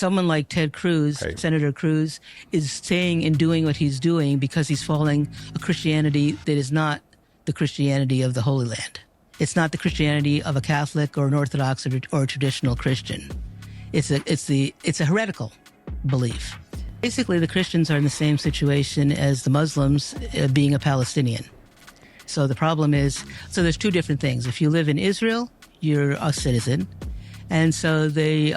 someone like Ted Cruz, Senator Cruz, is saying and doing what he's doing because he's following a Christianity that is not the Christianity of the Holy Land. It's not the Christianity of a Catholic or an Orthodox or a traditional Christian. It's a heretical belief. Basically, the Christians are in the same situation as the Muslims being a Palestinian. So the problem is, so there's two different things. If you live in Israel, you're a citizen. And so they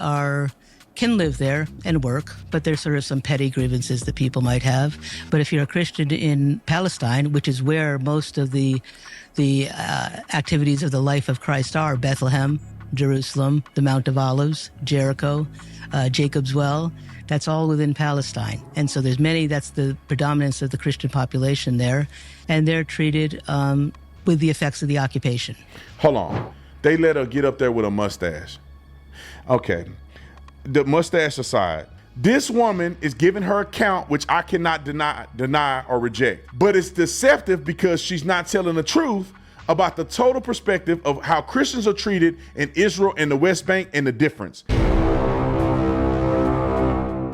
can live there and work, but there's sort of some petty grievances that people might have. But if you're a Christian in Palestine, which is where most of the activities of the life of Christ are, Bethlehem, Jerusalem, the Mount of Olives, Jericho, Jacob's Well, that's all within Palestine. And so that's the predominance of the Christian population there, and they're treated with the effects of the occupation. Hold on. They let her get up there with a mustache. Okay. The mustache aside, this woman is giving her account, which I cannot deny or reject. But it's deceptive because she's not telling the truth about the total perspective of how Christians are treated in Israel and the West Bank and the difference.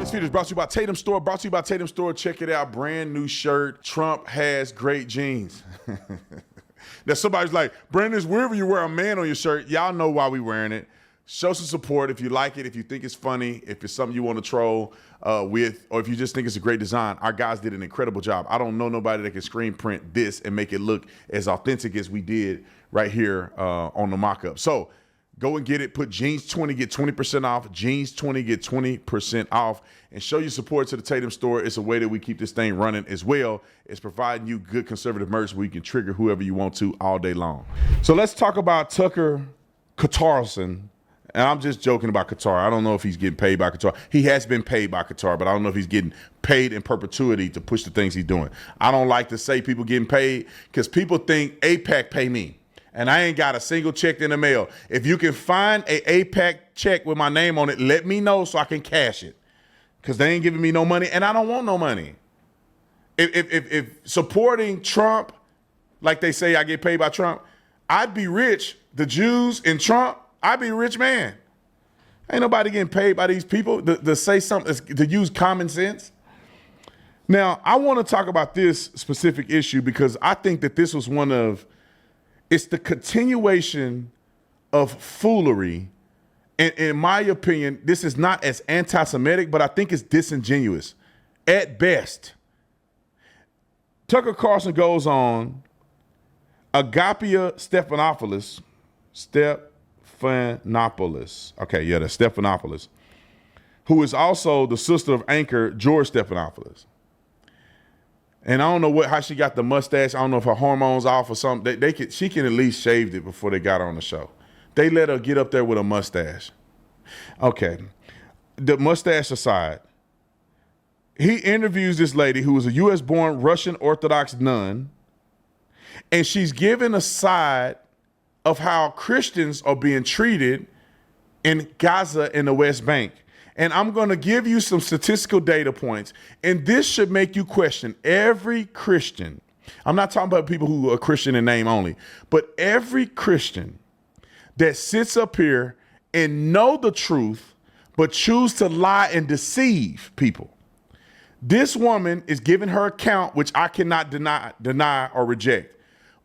This video is brought to you by Tatum Store. Brought to you by Tatum Store. Check it out. Brand new shirt. Trump has great jeans. Now somebody's like, Brandon, wherever you wear a man on your shirt, y'all know why we wearing it. Show some support if you like it, if you think it's funny, if it's something you want to troll with, or if you just think it's a great design. Our guys did an incredible job. I don't know nobody that can screen print this and make it look as authentic as we did right here on the mock-up. So go and get it. Put Jeans 20, get 20% off. Jeans 20, get 20% off. And show your support to the Tatum Store. It's a way that we keep this thing running as well. It's providing you good conservative merch where you can trigger whoever you want to all day long. So let's talk about Tucker Carlson. And I'm just joking about Qatar. I don't know if he's getting paid by Qatar. He has been paid by Qatar, but I don't know if he's getting paid in perpetuity to push the things he's doing. I don't like to say people getting paid because people think AIPAC pay me. And I ain't got a single check in the mail. If you can find a AIPAC check with my name on it, let me know so I can cash it. Because they ain't giving me no money, and I don't want no money. If supporting Trump, like they say I get paid by Trump, I'd be rich. The Jews and Trump, I'd be a rich man. Ain't nobody getting paid by these people to say something, to use common sense. Now, I want to talk about this specific issue because I think that this was it's the continuation of foolery. And in my opinion, this is not as anti-Semitic, but I think it's disingenuous at best. Tucker Carlson goes on, Agapia Stephanopoulos, Stephanopoulos, who is also the sister of anchor George Stephanopoulos. And I don't know how she got the mustache. I don't know if her hormones off or something. She can at least shaved it before they got her on the show. They let her get up there with a mustache. Okay, the mustache aside, he interviews this lady who was a U.S.-born Russian Orthodox nun, and she's given a side of how Christians are being treated in Gaza and the West Bank. And I'm going to give you some statistical data points, and this should make you question every Christian. I'm not talking about people who are Christian in name only, but every Christian that sits up here and know the truth, but choose to lie and deceive people. This woman is giving her account, which I cannot deny or reject.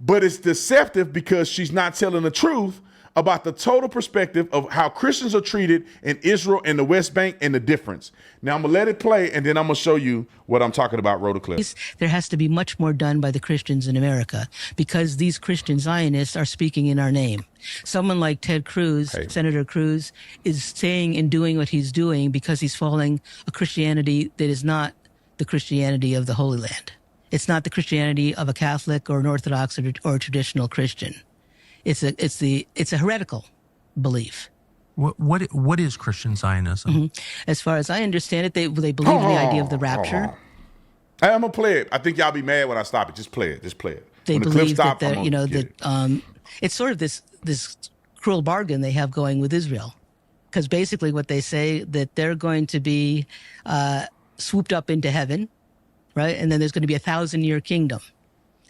But it's deceptive because she's not telling the truth about the total perspective of how Christians are treated in Israel and the West Bank and the difference. Now I'm gonna let it play and then I'm gonna show you what I'm talking about. Roll the clip. There has to be much more done by the Christians in America because these Christian Zionists are speaking in our name. Someone like Ted Cruz, Senator Cruz, is saying and doing what he's doing because he's following a Christianity that is not the Christianity of the Holy Land. It's not the Christianity of a Catholic or an Orthodox or a traditional Christian. It's a heretical belief. What is Christian Zionism? Mm-hmm. As far as I understand it, they believe in the idea of the rapture. I'm gonna play it. I think y'all be mad when I stop it. Just play it. Just play it. They believe that it's sort of this cruel bargain they have going with Israel, because basically what they say that they're going to be swooped up into heaven, right? And then there's going to be a 1,000-year kingdom,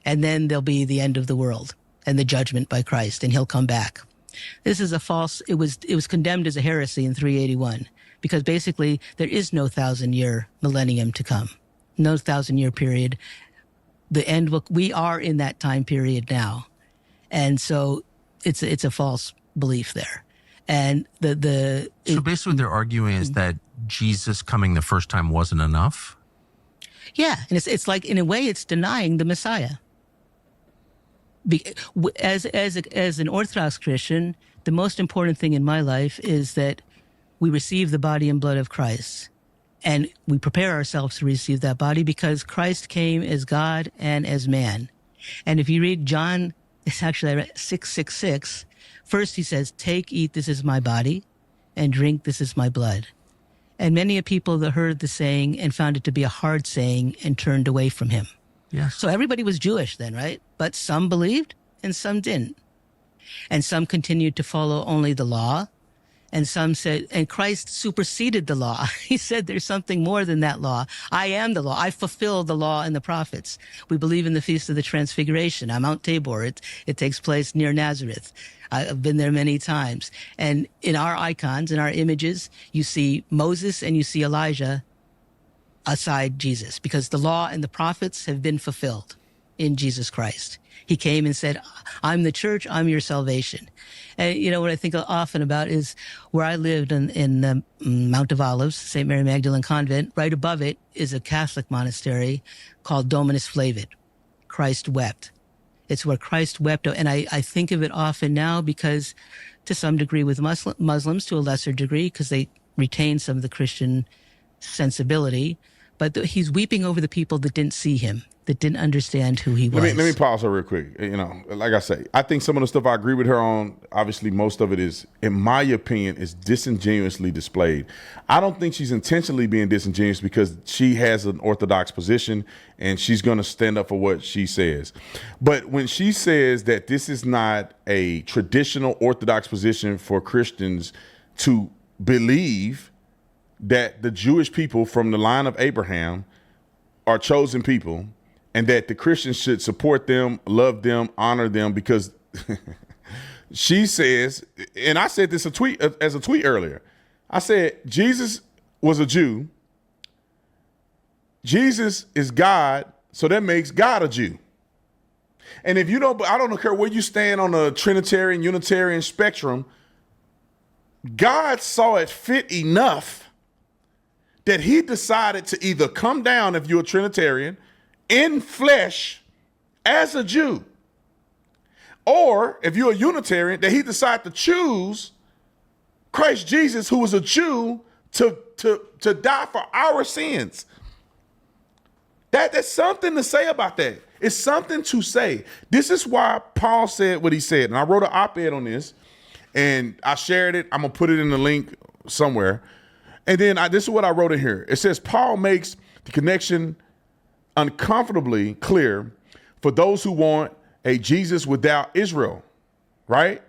and then there'll be the end of the world and the judgment by Christ, and he'll come back. This is a false. It was condemned as a heresy in 381 because basically there is no 1,000-year millennium to come, no 1,000-year period. The end we are in that time period now. And so it's a false belief there. And so basically what they're arguing is that Jesus coming the first time wasn't enough. Yeah, and it's like, in a way, it's denying the Messiah. As an Orthodox Christian, the most important thing in my life is that we receive the body and blood of Christ, and we prepare ourselves to receive that body because Christ came as God and as man. And if you read John, it's actually I read 6:66. First, he says, "Take, eat, this is my body, and drink, this is my blood." And many people that heard the saying and found it to be a hard saying and turned away from him. Yes. So everybody was Jewish then, right? But some believed and some didn't. And some continued to follow only the law. And some said, and Christ superseded the law. He said, there's something more than that law. I am the law. I fulfill the law and the prophets. We believe in the Feast of the Transfiguration on Mount Tabor. It takes place near Nazareth. I've been there many times. And in our icons, in our images, you see Moses and you see Elijah aside Jesus, because the law and the prophets have been fulfilled in Jesus Christ. He came and said, I'm the church, I'm your salvation. And you know what I think often about is where I lived in Mount of Olives, St. Mary Magdalene Convent. Right above it is a Catholic monastery called Dominus Flavit. Christ wept. It's where Christ wept. And I think of it often now because to some degree with Muslims, to a lesser degree, because they retain some of the Christian sensibility, but he's weeping over the people that didn't see him, that didn't understand who he was. Let me pause her real quick. You know, like I say, I think some of the stuff I agree with her on, obviously most of it is, in my opinion, is disingenuously displayed. I don't think she's intentionally being disingenuous because she has an Orthodox position and she's going to stand up for what she says. But when she says that this is not a traditional Orthodox position for Christians to believe that the Jewish people from the line of Abraham are chosen people, and that the Christians should support them, love them, honor them, because she says, and I said this as a tweet earlier, I said, Jesus was a Jew. Jesus is God, so that makes God a Jew. And if you don't, I don't care where you stand on the Trinitarian, Unitarian spectrum, God saw it fit enough that he decided to either come down, if you're a Trinitarian, in flesh as a Jew, or if you're a Unitarian, that he decided to choose Christ Jesus, who was a Jew, to die for our sins. That's something to say about that. It's something to say. This is why Paul said what he said. And I wrote an op-ed on this, and I shared it. I'm going to put it in the link somewhere. And then this is what I wrote in here. It says, Paul makes the connection uncomfortably clear for those who want a Jesus without Israel, right?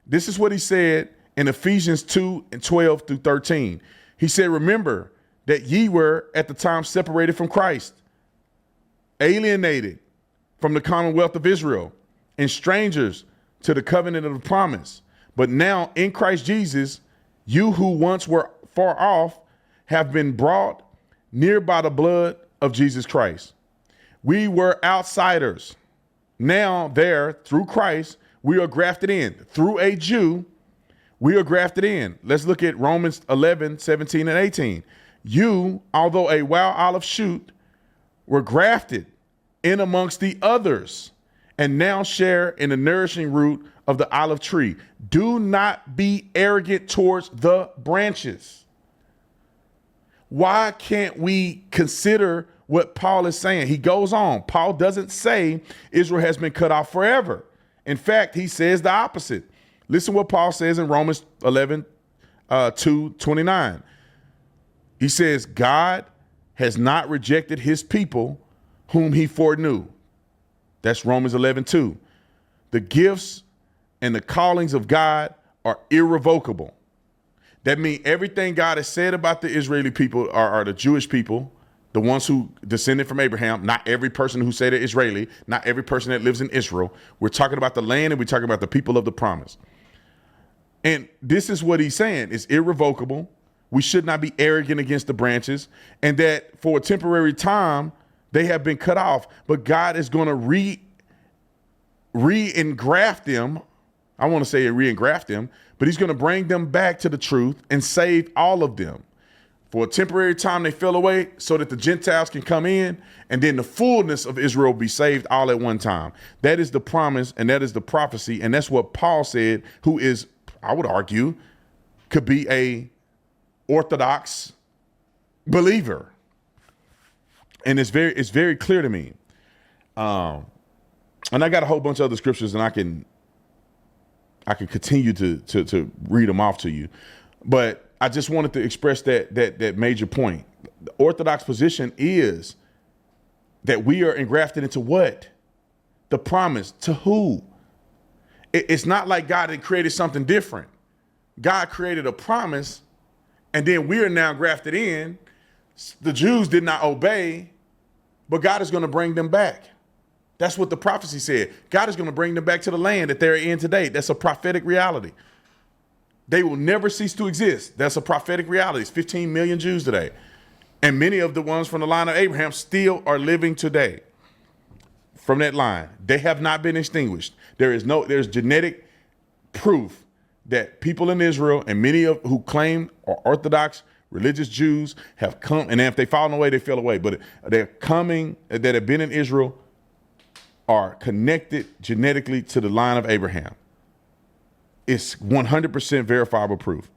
This is what he said in Ephesians 2:12-13. He said, remember that ye were at the time separated from Christ, alienated from the commonwealth of Israel, and strangers to the covenant of the promise. But now in Christ Jesus, you who once were far off have been brought near by the blood of Jesus Christ. We were outsiders. Now there, through Christ, we are grafted in. Through a Jew, we are grafted in. Let's look at Romans 11:17-18. You, although a wild olive shoot, were grafted in amongst the others, and now share in the nourishing root of the olive tree. Do not be arrogant towards the branches. Why can't we consider what Paul is saying? He goes on. Paul doesn't say Israel has been cut off forever. In fact, he says the opposite. Listen what Paul says in Romans 11:2-29. He says, God has not rejected his people whom he foreknew. That's Romans 11:2. The gifts and the callings of God are irrevocable. That means everything God has said about the Israeli people are the Jewish people, the ones who descended from Abraham. Not every person who said they're Israeli, not every person that lives in Israel. We're talking about the land, and we're talking about the people of the promise. And this is what he's saying. It's irrevocable. We should not be arrogant against the branches, and that for a temporary time they have been cut off, but God is going to re-engraft them. I want to say re-engraft them, but he's going to bring them back to the truth and save all of them. For a temporary time they fell away so that the Gentiles can come in, and then the fullness of Israel be saved all at one time. That is the promise, and that is the prophecy, and that's what Paul said, who is, I would argue, could be a Orthodox believer. And it's very clear to me. And I got a whole bunch of other scriptures, and I can continue to read them off to you. But I just wanted to express that major point. The Orthodox position is that we are engrafted into what? The promise. To who? It's not like God had created something different. God created a promise, and then we are now grafted in. The Jews did not obey, but God is going to bring them back. That's what the prophecy said. God is going to bring them back to the land that they're in today. That's a prophetic reality. They will never cease to exist. That's a prophetic reality. It's 15 million Jews today. And many of the ones from the line of Abraham still are living today from that line. They have not been extinguished. There's genetic proof that people in Israel and many of who claim are Orthodox religious Jews have come, and if they fall away, they fell away. But they're coming, that have been in Israel, are connected genetically to the line of Abraham. It's 100% verifiable proof.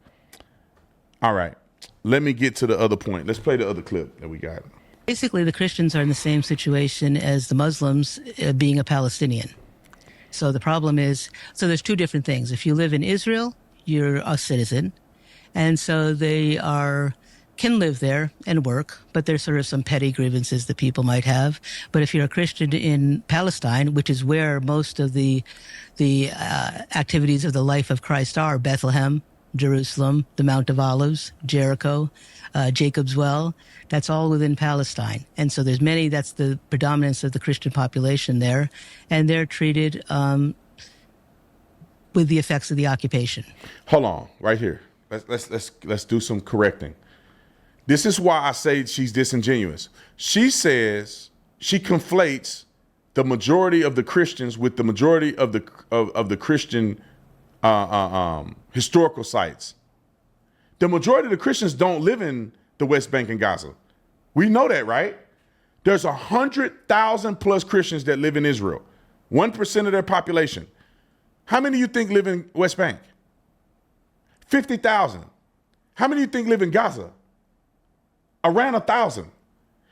All right, let me get to the other point. Let's play the other clip that we got. Basically, the Christians are in the same situation as the Muslims being a Palestinian. So the problem is, there's two different things. If you live in Israel, you're a citizen. And so they can live there and work, but there's sort of some petty grievances that people might have. But if you're a Christian in Palestine, which is where most of the activities of the life of Christ are, Bethlehem, Jerusalem, the Mount of Olives, Jericho, Jacob's Well, that's all within Palestine. And so that's the predominance of the Christian population there, and they're treated with the effects of the occupation. Hold on, right here. Let's do some correcting. This is why I say she's disingenuous. She says she conflates the majority of the Christians with the majority of the Christian historical sites. The majority of the Christians don't live in the West Bank and Gaza. We know that, right? There's 100,000 plus Christians that live in Israel, 1% of their population. How many of you think live in West Bank? 50,000. How many of you think live in Gaza? Around 1,000.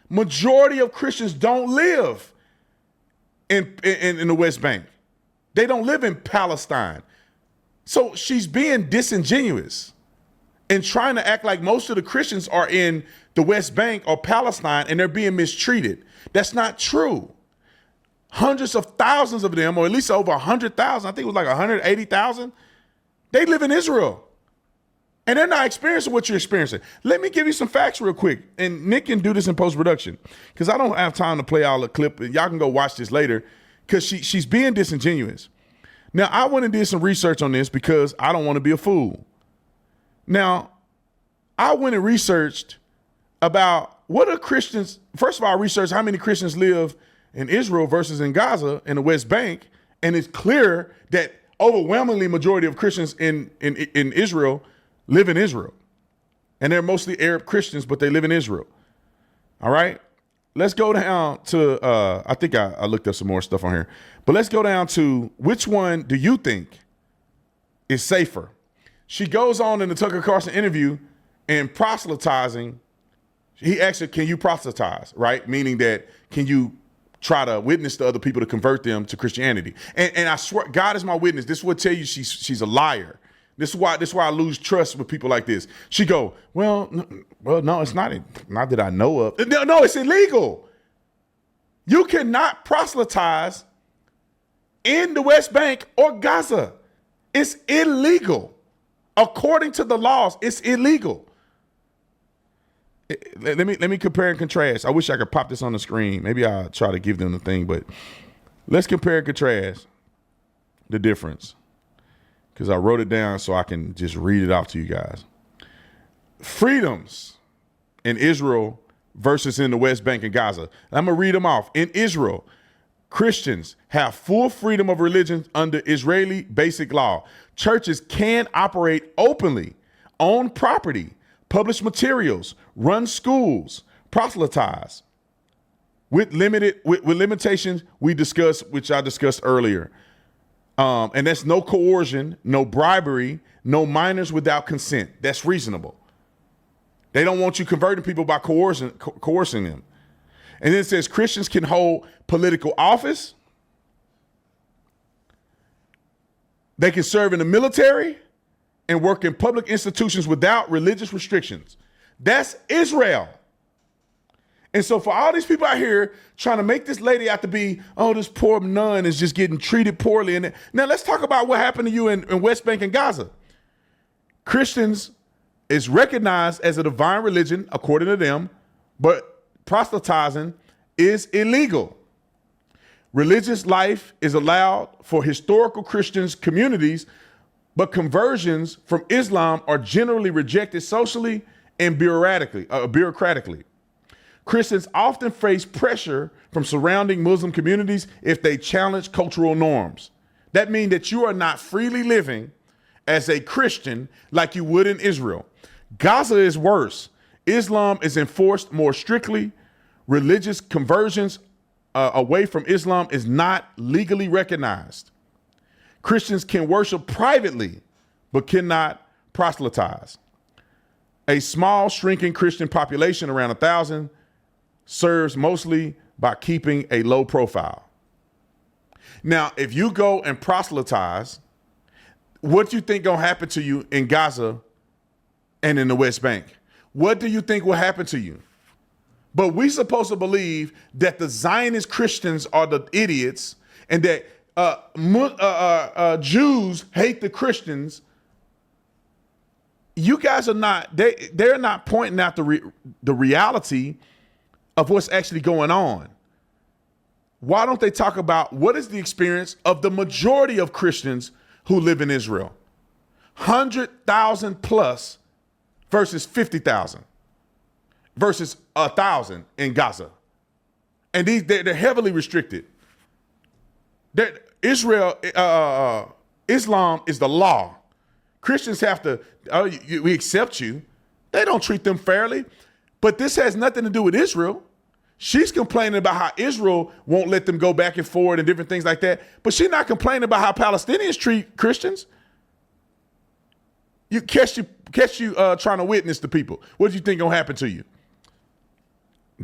Majority of Christians don't live in the West Bank. They don't live in Palestine. So she's being disingenuous and trying to act like most of the Christians are in the West Bank or Palestine and they're being mistreated. That's not true. Hundreds of thousands of them, or at least over 100,000, I think it was like 180,000, they live in Israel. And they're not experiencing what you're experiencing. Let me give you some facts real quick. And Nick can do this in post-production because I don't have time to play all the clip. Y'all can go watch this later because she's being disingenuous. Now, I went and did some research on this because I don't want to be a fool. Now, I went and researched about what are Christians. First of all, I researched how many Christians live in Israel versus in Gaza in the West Bank. And it's clear that overwhelmingly majority of Christians in Israel live in Israel. And they're mostly Arab Christians, but they live in Israel. All right. Let's go down to, I think I looked up some more stuff on here, but let's go down to which one do you think is safer? She goes on in the Tucker Carlson interview and proselytizing. He asked her, can you proselytize? Right. Meaning that, can you try to witness to other people to convert them to Christianity? And I swear, God is my witness. This will tell you she's a liar. This is why I lose trust with people like this. She go, well, no, it's not that I know of. No, it's illegal. You cannot proselytize in the West Bank or Gaza. It's illegal. According to the laws, it's illegal. Let me compare and contrast. I wish I could pop this on the screen. Maybe I'll try to give them the thing, but let's compare and contrast the difference. Because I wrote it down so I can just read it off to you guys. freedoms in Israel versus in the West Bank and Gaza. And I'm going to read them off. In Israel, Christians have full freedom of religion under Israeli basic law. Churches can operate openly, own property, publish materials, run schools, proselytize with limitations which I discussed earlier. And that's no coercion, no bribery, no minors without consent. That's reasonable. They don't want you converting people by coercing them. And then it says Christians can hold political office. They can serve in the military and work in public institutions without religious restrictions. That's Israel. And so for all these people out here trying to make this lady out to be, oh, this poor nun is just getting treated poorly. And now let's talk about what happened to you in West Bank and Gaza. Christians is recognized as a divine religion, according to them, but proselytizing is illegal. Religious life is allowed for historical Christians communities, but conversions from Islam are generally rejected socially and bureaucratically. Christians often face pressure from surrounding Muslim communities if they challenge cultural norms. That means that you are not freely living as a Christian like you would in Israel. Gaza is worse. Islam is enforced more strictly. Religious conversions away from Islam is not legally recognized. Christians can worship privately, but cannot proselytize. A small, shrinking Christian population, around 1,000, serves mostly by keeping a low profile. Now, if you go and proselytize, what do you think gonna happen to you in Gaza and in the West Bank? What do you think will happen to you? But we supposed to believe that the Zionist Christians are the idiots and that Jews hate the Christians. You guys are not, they're not pointing out the reality of what's actually going on. Why don't they talk about what is the experience of the majority of Christians who live in Israel? 100,000 plus versus 50,000 versus 1,000 in Gaza. And they're heavily restricted. Islam is the law. Christians have to, we accept you. They don't treat them fairly. But this has nothing to do with Israel. She's complaining about how Israel won't let them go back and forward and different things like that. But she's not complaining about how Palestinians treat Christians. You catch you trying to witness to people. What do you think gonna happen to you?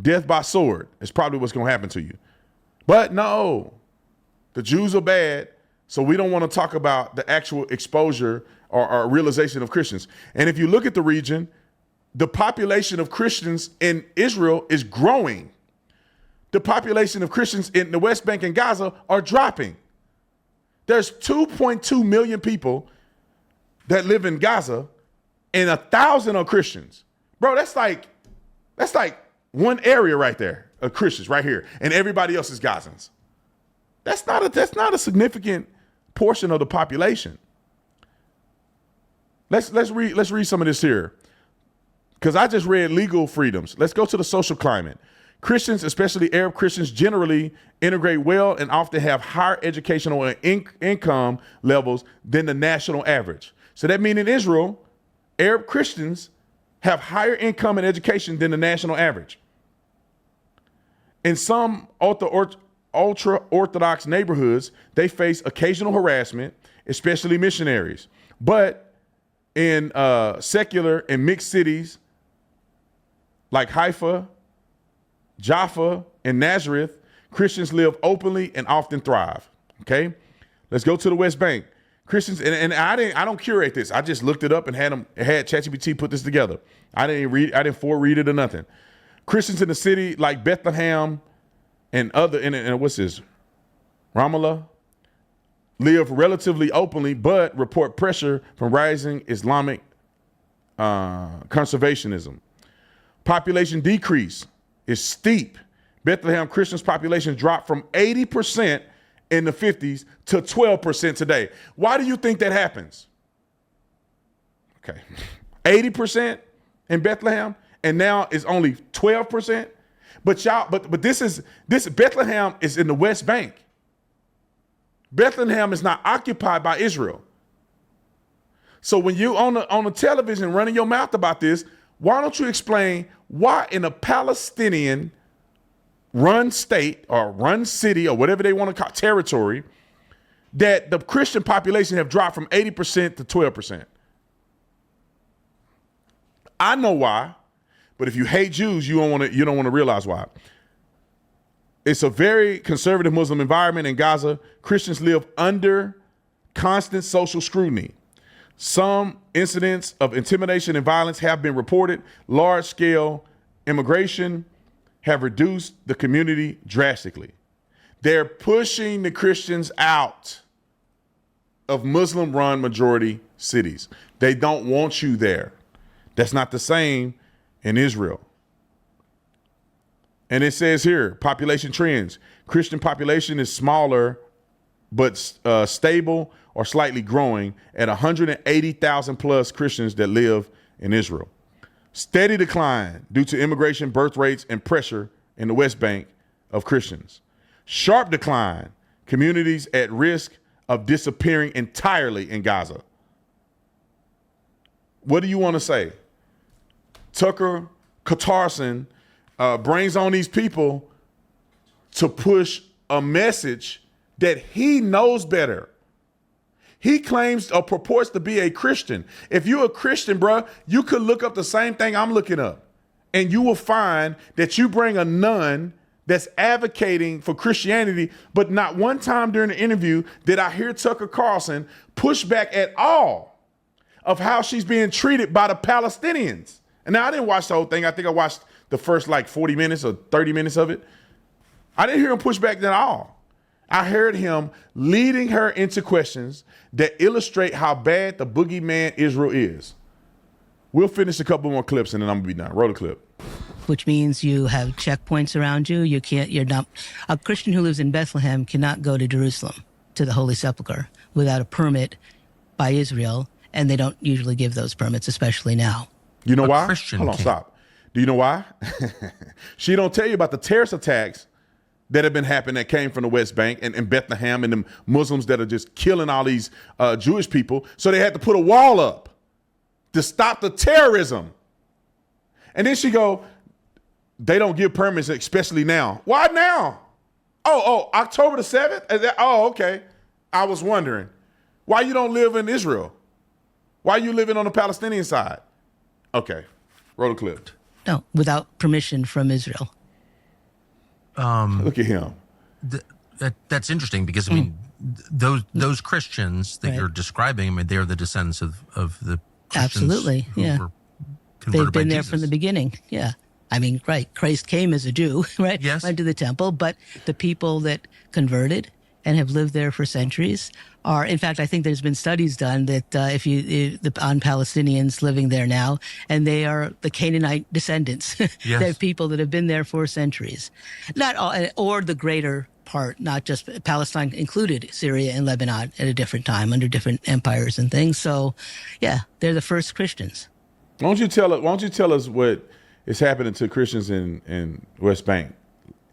Death by sword is probably what's gonna happen to you. But no, the Jews are bad, so we don't want to talk about the actual exposure or realization of Christians. And if you look at the region, the population of Christians in Israel is growing. The population of Christians in the West Bank and Gaza are dropping. There's 2.2 million people that live in Gaza and 1,000 are Christians. Bro, that's like one area right there of Christians right here, and everybody else is Gazans. That's not a significant portion of the population. Let's read some of this here, because I just read legal freedoms. Let's go to the social climate. Christians, especially Arab Christians, generally integrate well and often have higher educational and income levels than the national average. So that means in Israel, Arab Christians have higher income and education than the national average. In some ultra-Orthodox neighborhoods, they face occasional harassment, especially missionaries. But in secular and mixed cities like Haifa, Jaffa, and Nazareth, Christians live openly and often thrive. Okay, let's go to the West Bank. Christians, and I don't curate this. I just looked it up and had ChatGPT put this together. I didn't foreread it or nothing. Christians in the city like Bethlehem and what's this, Ramallah, live relatively openly, but report pressure from rising Islamic conservationism. Population decrease is steep. Bethlehem Christians population dropped from 80% in the 50s to 12% today. Why do you think that happens? Okay. 80%, in Bethlehem, and now it's only 12%. But this Bethlehem is in the West Bank. Bethlehem is not occupied by Israel. So when you on the television running your mouth about this, why don't you explain why in a Palestinian run state or run city or whatever they want to call territory, that the Christian population have dropped from 80% to 12%? I know why, but if you hate Jews, you don't want to realize why. It's a very conservative Muslim environment in Gaza. Christians live under constant social scrutiny. Some incidents of intimidation and violence have been reported. Large-scale immigration have reduced the community drastically. They're pushing the Christians out of Muslim-run majority cities. They don't want you there. That's not the same in Israel. And it says here, population trends. Christian population is smaller, but stable or slightly growing at 180,000 plus Christians that live in Israel. Steady decline due to immigration, birth rates, and pressure in the West Bank of Christians. Sharp decline, communities at risk of disappearing entirely in Gaza. What do you want to say? Tucker Carlson brings on these people to push a message that he knows better. He claims or purports to be a Christian. If you're a Christian, bro, you could look up the same thing I'm looking up, and you will find that you bring a nun that's advocating for Christianity, but not one time during the interview did I hear Tucker Carlson push back at all of how she's being treated by the Palestinians. And now I didn't watch the whole thing. I think I watched the first 40 minutes or 30 minutes of it. I didn't hear him push back at all. I heard him leading her into questions that illustrate how bad the boogeyman Israel is. We'll finish a couple more clips and then I'm gonna be done. Roll the clip. Which means you have checkpoints around you. You're not, a Christian who lives in Bethlehem cannot go to Jerusalem, to the Holy Sepulchre, without a permit by Israel. And they don't usually give those permits, especially now. You know why? Christian Hold on, can't. stop. Do you know why? She don't tell you about the terrorist attacks that have been happening that came from the West Bank and Bethlehem, and the Muslims that are just killing all these Jewish people. So they had to put a wall up to stop the terrorism. And then she go, they don't give permits, especially now. Why now? Oh, October the 7th? Oh, okay. I was wondering. Why you don't live in Israel? Why you living on the Palestinian side? Okay, roll the clip. No, without permission from Israel. Look at him. That's interesting because I mean those Christians that you're describing, I mean, they're the descendants of the Christians. Absolutely, who yeah. were They've converted by been there Jesus. from the beginning. Yeah. I mean, right. Christ came as a Jew, right? Yes. Went to the temple, but the people that converted and have lived there for centuries are, in fact, I think there's been studies done that on Palestinians living there now, and they are the Canaanite descendants. Yes. They're people that have been there for centuries. Not all, or the greater part, not just Palestine included Syria and Lebanon at a different time under different empires and things. So, yeah, they're the first Christians. Why don't you tell us what is happening to Christians in West Bank,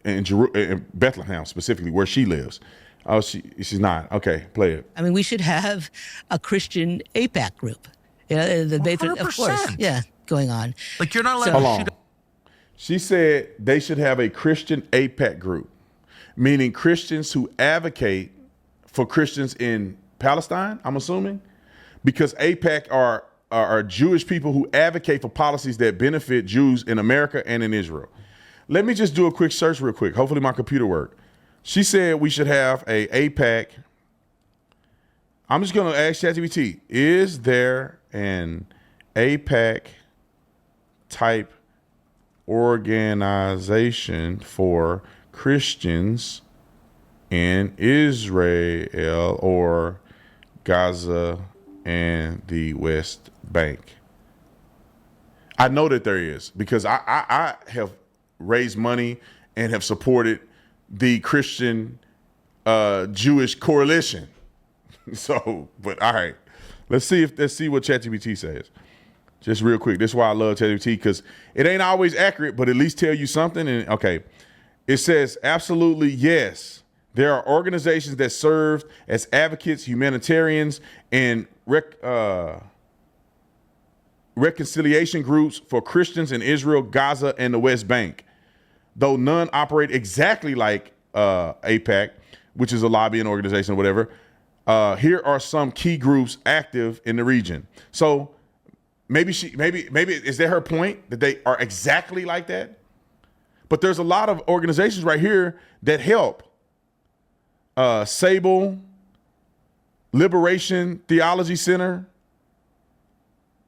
in Bethlehem specifically, where she lives? Oh, she's not. Okay, play it. I mean, we should have a Christian AIPAC group. Yeah, of course. 100%. Yeah, going on. Like you're not allowed Hold to on. shoot. She said they should have a Christian AIPAC group, meaning Christians who advocate for Christians in Palestine, I'm assuming, because AIPAC are Jewish people who advocate for policies that benefit Jews in America and in Israel. Let me just do a quick search real quick. Hopefully my computer worked. She said we should have a AIPAC. I'm just going to ask ChatGPT, is there an AIPAC type organization for Christians in Israel or Gaza and the West Bank? I know that there is, because I have raised money and have supported the Christian Jewish coalition. So, but all right, let's see what ChatGPT says. Just real quick. This is why I love ChatGPT, because it ain't always accurate, but at least tell you something. And okay, it says absolutely yes. There are organizations that serve as advocates, humanitarians, and reconciliation groups for Christians in Israel, Gaza, and the West Bank. Though none operate exactly like AIPAC, which is a lobbying organization or whatever, here are some key groups active in the region. So maybe is that her point, that they are exactly like that? But there's a lot of organizations right here that help. Sable, Liberation Theology Center,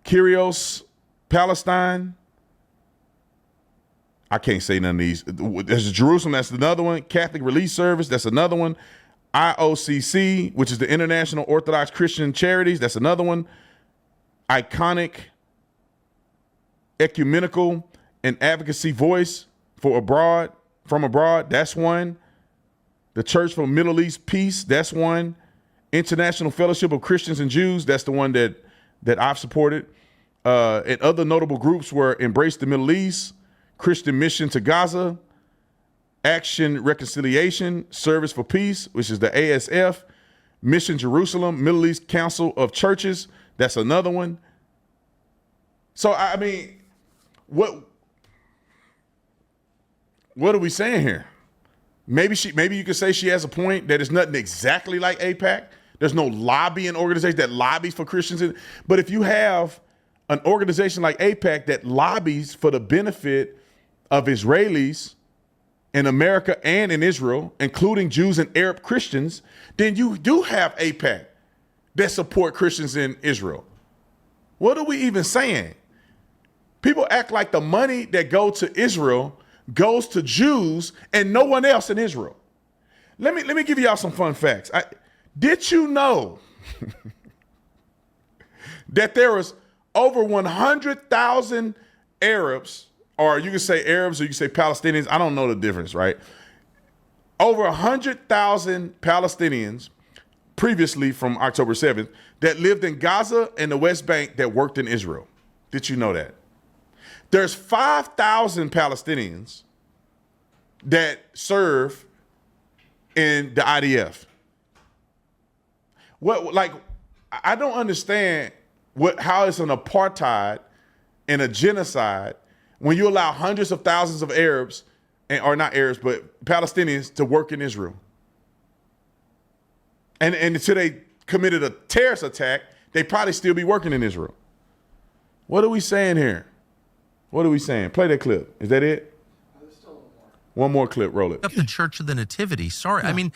Kyrios, Palestine. I can't say none of these. There's Jerusalem, that's another one. Catholic Relief Service, that's another one. IOCC, which is the International Orthodox Christian Charities, that's another one. Iconic Ecumenical and Advocacy Voice from abroad, that's one. The Church for Middle East Peace, that's one. International Fellowship of Christians and Jews, that's the one that I've supported. And other notable groups were Embrace the Middle East, Christian Mission to Gaza, Action Reconciliation, Service for Peace, which is the ASF, Mission Jerusalem, Middle East Council of Churches, that's another one. So, I mean, what are we saying here? Maybe you could say she has a point that it's nothing exactly like AIPAC. There's no lobbying organization that lobbies for Christians. But if you have an organization like AIPAC that lobbies for the benefit of Israelis in America and in Israel, including Jews and Arab Christians, then you do have AIPAC that support Christians in Israel. What are we even saying? People act like the money that goes to Israel goes to Jews and no one else in Israel. Let me give y'all some fun facts. Did you know that there was over 100,000 Arabs, or you can say Arabs or you can say Palestinians, I don't know the difference, right? Over 100,000 Palestinians previously from October 7th that lived in Gaza and the West Bank that worked in Israel. Did you know that? There's 5,000 Palestinians that serve in the IDF. I don't understand how it's an apartheid and a genocide when you allow hundreds of thousands of Arabs, or not Arabs, but Palestinians to work in Israel. And until they committed a terrorist attack, they probably still be working in Israel. What are we saying here? What are we saying? Play that clip. Is that it? One more clip. Roll it. Up the Church of the Nativity. Sorry. No. I mean,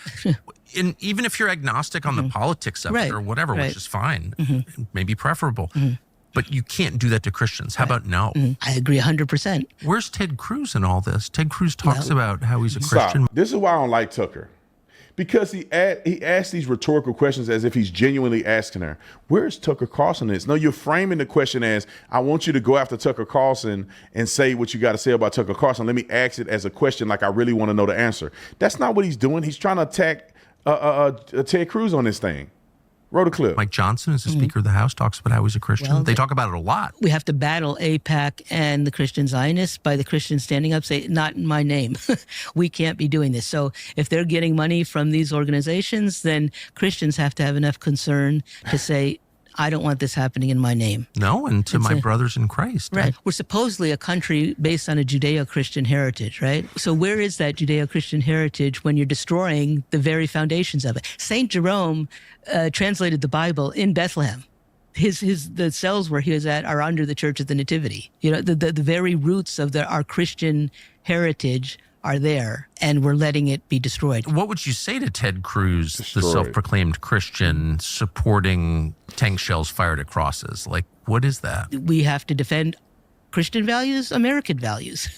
even if you're agnostic on the politics of it or whatever, which is fine, maybe preferable, but you can't do that to Christians. How about no? I agree 100%. Where's Ted Cruz in all this? Ted Cruz talks about how he's a Christian. Stop. This is why I don't like Tucker. Because he asks these rhetorical questions as if he's genuinely asking her, where's Tucker Carlson in this? No, you're framing the question as, I want you to go after Tucker Carlson and say what you got to say about Tucker Carlson. Let me ask it as a question like I really want to know the answer. That's not what he's doing. He's trying to attack Ted Cruz on this thing. Roll the clip. Mike Johnson, is the Speaker of the House, talks about how he's a Christian. Well, they talk about it a lot. We have to battle AIPAC and the Christian Zionists by the Christians standing up, say, not in my name. We can't be doing this. So if they're getting money from these organizations, then Christians have to have enough concern to say, I don't want this happening in my name. No, and to my brothers in Christ. Right. We're supposedly a country based on a Judeo-Christian heritage, right? So where is that Judeo-Christian heritage when you're destroying the very foundations of it? St. Jerome translated the Bible in Bethlehem. The cells where he was at are under the Church of the Nativity. You know, the very roots of our Christian heritage are there, and we're letting it be destroyed. What would you say to Ted Cruz, the self-proclaimed Christian, supporting tank shells fired at crosses? Like, what is that? We have to defend Christian values, American values.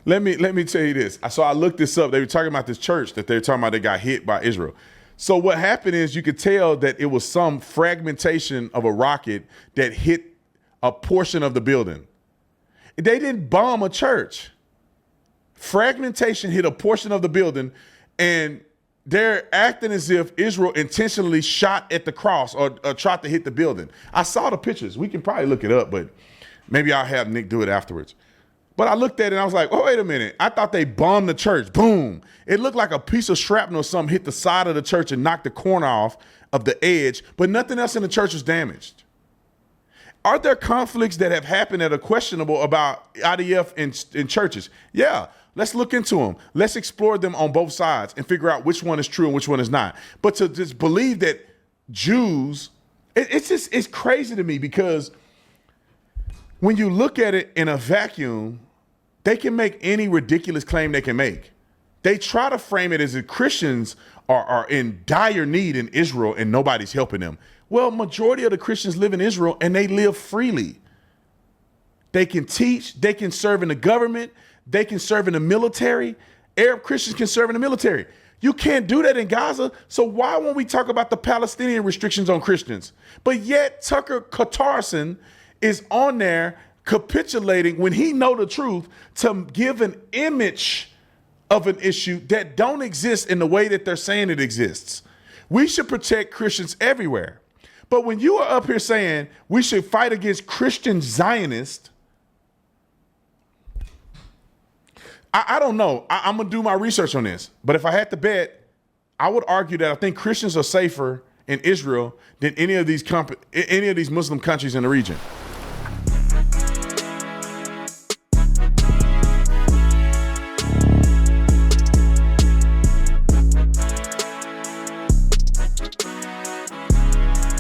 Let me tell you this. So I looked this up. They were talking about this church that they're talking about that got hit by Israel. So what happened is you could tell that it was some fragmentation of a rocket that hit a portion of the building. They didn't bomb a church. Fragmentation hit a portion of the building, and they're acting as if Israel intentionally shot at the cross or tried to hit the building. I saw the pictures. We can probably look it up, but maybe I'll have Nick do it afterwards. But I looked at it and I was like, oh, wait a minute. I thought they bombed the church. Boom. It looked like a piece of shrapnel or something hit the side of the church and knocked the corner off of the edge, but nothing else in the church was damaged. Are there conflicts that have happened that are questionable about IDF in churches? Yeah, let's look into them. Let's explore them on both sides and figure out which one is true and which one is not. But to just believe that Jews, it's crazy to me, because when you look at it in a vacuum, they can make any ridiculous claim they can make. They try to frame it as if Christians are in dire need in Israel and nobody's helping them. Well, majority of the Christians live in Israel and they live freely. They can teach, they can serve in the government, they can serve in the military. Arab Christians can serve in the military. You can't do that in Gaza. So why won't we talk about the Palestinian restrictions on Christians? But yet Tucker Carlson is on there capitulating when he know the truth to give an image of an issue that don't exist in the way that they're saying it exists. We should protect Christians everywhere. But when you are up here saying we should fight against Christian Zionists, I don't know. I'm going to do my research on this. But if I had to bet, I would argue that I think Christians are safer in Israel than any of these Muslim countries in the region.